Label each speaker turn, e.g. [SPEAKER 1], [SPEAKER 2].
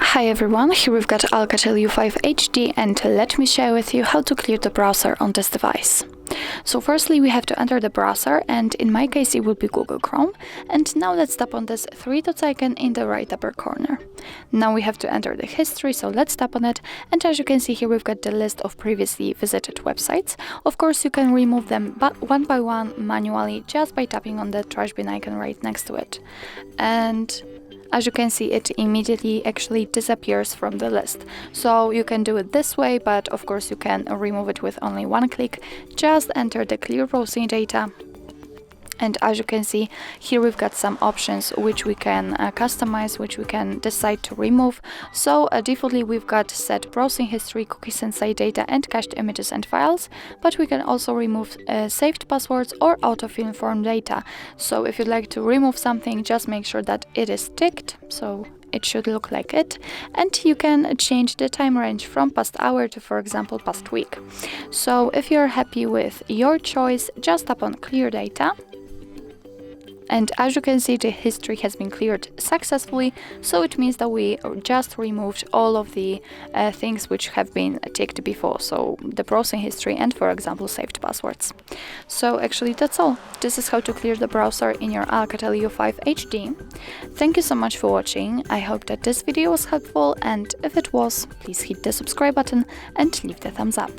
[SPEAKER 1] Hi everyone, here we've got ALCATEL U5 HD, and let me share with you how to clear the browser on this device. So firstly we have to enter the browser, and in my case it will be Google Chrome. And now let's tap on this three dots icon in the right upper corner. Now we have to enter the history, so let's tap on it, and as you can see here we've got the list of previously visited websites. Of course you can remove them one by one manually just by tapping on the trash bin icon right next to it. And as you can see, it immediately actually disappears from the list. So you can do it this way, but of course you can remove it with only one click. Just enter the clear browsing data. And as you can see, here we've got some options which we can customize, which we can decide to remove. So defaultly we've got set browsing history, cookies and site data, and cached images and files. But we can also remove saved passwords or autofill form data. So if you'd like to remove something, just make sure that it is ticked. So it should look like it. And you can change the time range from past hour to, for example, past week. So if you're happy with your choice, just tap on clear data. And as you can see, the history has been cleared successfully, so it means that we just removed all of the things which have been ticked before, so the browsing history and, for example, saved passwords. So actually that's all. This is how to clear the browser in your ALCATEL U5 HD. Thank you so much for watching. I hope that this video was helpful, and if it was, please hit the subscribe button and leave the thumbs up.